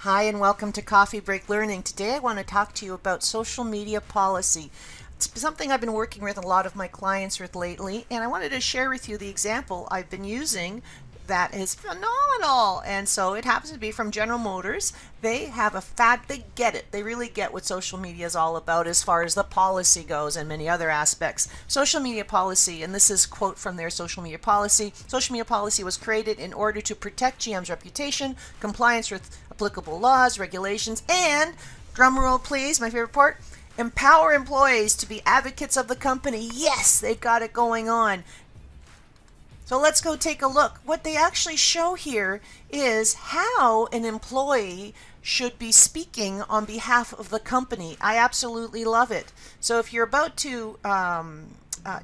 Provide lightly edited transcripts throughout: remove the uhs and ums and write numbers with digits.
Hi and welcome to Coffee Break Learning. Today I want to talk to you about social media policy. It's something I've been working with a lot of my clients with lately, and I wanted to share with you the example I've been using that is phenomenal. And so it happens to be from General Motors. They have they get it. They really get what social media is all about as far as the policy goes and many other aspects. Social media policy, and this is a quote from their social media policy. Social media policy was created in order to protect GM's reputation, compliance with applicable laws, regulations, and, drumroll please, my favorite part, empower employees to be advocates of the company. Yes, they've got it going on. So let's go take a look. What they actually show here is how an employee should be speaking on behalf of the company. I absolutely love it. So if you're about to,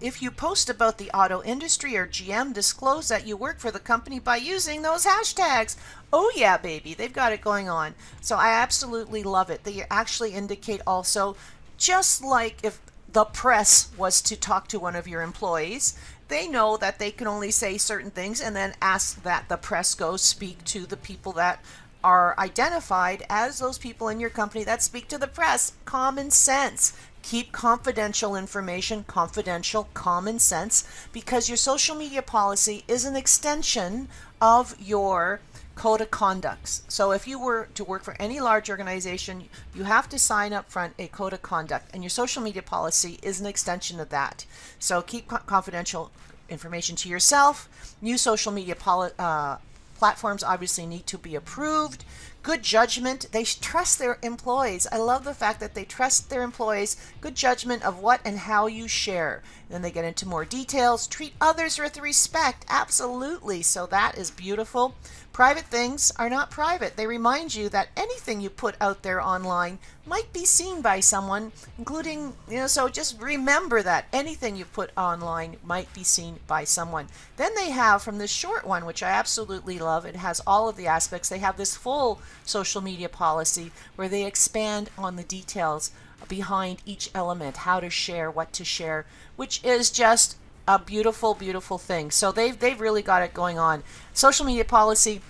if you post about the auto industry or GM, disclose that you work for the company by using those hashtags. Oh yeah, baby, they've got it going on. So I absolutely love it. They actually indicate also, just like if the press was to talk to one of your employees, they know that they can only say certain things and then ask that the press go speak to the people that are identified as those people in your company that speak to the press. Common sense. Keep confidential information confidential, common sense, because your social media policy is an extension of your code of conduct. So if you were to work for any large organization, you have to sign up front a code of conduct, and your social media policy is an extension of that. So keep confidential information to yourself. New social media platforms obviously need to be approved. Good judgment. They trust their employees. I love the fact that they trust their employees. Good judgment of what and how you share. Then they get into more details. Treat others with respect. Absolutely. So that is beautiful. Private things are not private. They remind you that anything you put out there online might be seen by someone, including, so just remember that anything you put online might be seen by someone. Then they have, from this short one, which I absolutely love, it has all of the aspects. They have this full social media policy where they expand on the details behind each element, how to share, what to share, which is just a beautiful, beautiful thing. So they've really got it going on. Social media policy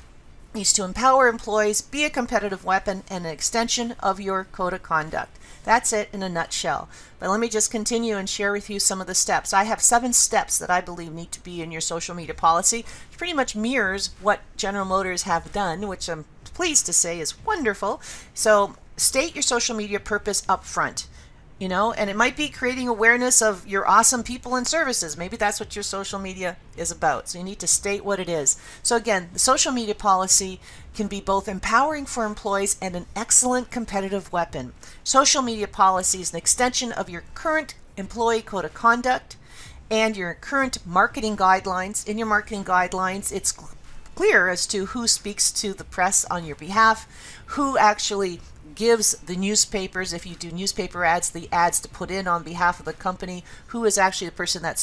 needs to empower employees, be a competitive weapon, and an extension of your code of conduct. That's it in a nutshell. But let me just continue and share with you some of the steps. I have 7 steps that I believe need to be in your social media policy. It pretty much mirrors what General Motors have done, which I'm pleased to say is wonderful. So state your social media purpose up front. And it might be creating awareness of your awesome people and services. Maybe that's what your social media is about. So you need to state what it is. So again, the social media policy can be both empowering for employees and an excellent competitive weapon. Social media policy is an extension of your current employee code of conduct and your current marketing guidelines. In your marketing guidelines, it's clear as to who speaks to the press on your behalf, who actually gives the newspapers, if you do newspaper ads, the ads to put in on behalf of the company, who is actually the person that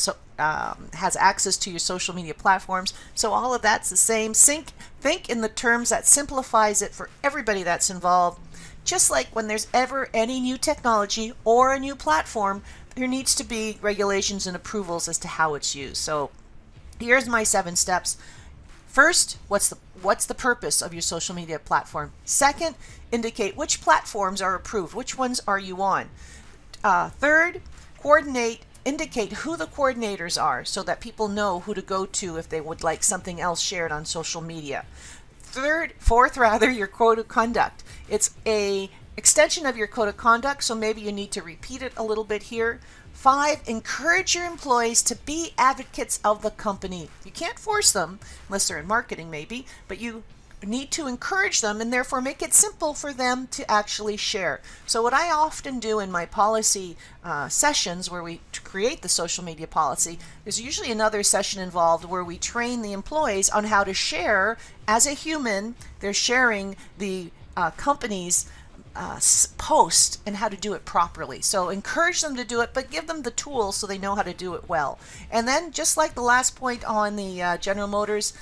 has access to your social media platforms. So all of that's the same. Think in the terms that simplifies it for everybody that's involved. Just like when there's ever any new technology or a new platform, there needs to be regulations and approvals as to how it's used. So here's my 7 steps. First, what's the purpose of your social media platform? Second, indicate which platforms are approved. Which ones are you on? Third, indicate who the coordinators are so that people know who to go to if they would like something else shared on social media. Fourth, your code of conduct. It's a extension of your code of conduct, so maybe you need to repeat it a little bit here. 5, encourage your employees to be advocates of the company. You can't force them, unless they're in marketing maybe, but you need to encourage them and therefore make it simple for them to actually share. So what I often do in my policy sessions where we create the social media policy, there's usually another session involved where we train the employees on how to share as a human. They're sharing the company's post and how to do it properly. So encourage them to do it, but give them the tools so they know how to do it well. And then, just like the last point on the General Motors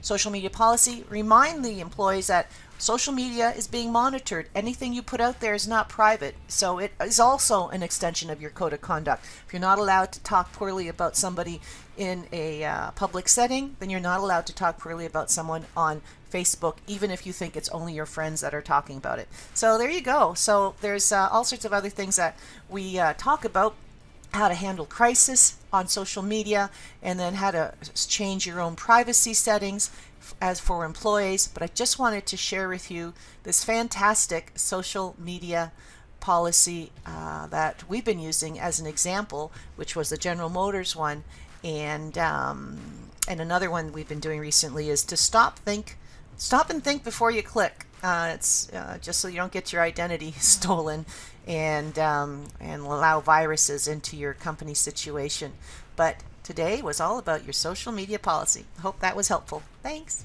social media policy, remind the employees that social media is being monitored. Anything you put out there is not private, so it is also an extension of your code of conduct. If you're not allowed to talk poorly about somebody in a public setting, then you're not allowed to talk poorly about someone on Facebook, even if you think it's only your friends that are talking about it. So there you go. So there's all sorts of other things that we talk about, how to handle crisis on social media, and then how to change your own privacy settings as for employees. But I just wanted to share with you this fantastic social media policy that we've been using as an example, which was the General Motors one, and another one we've been doing recently is to stop and think before you click. It's just so you don't get your identity stolen and allow viruses into your company situation. But today was all about your social media policy. I hope that was helpful. Thanks.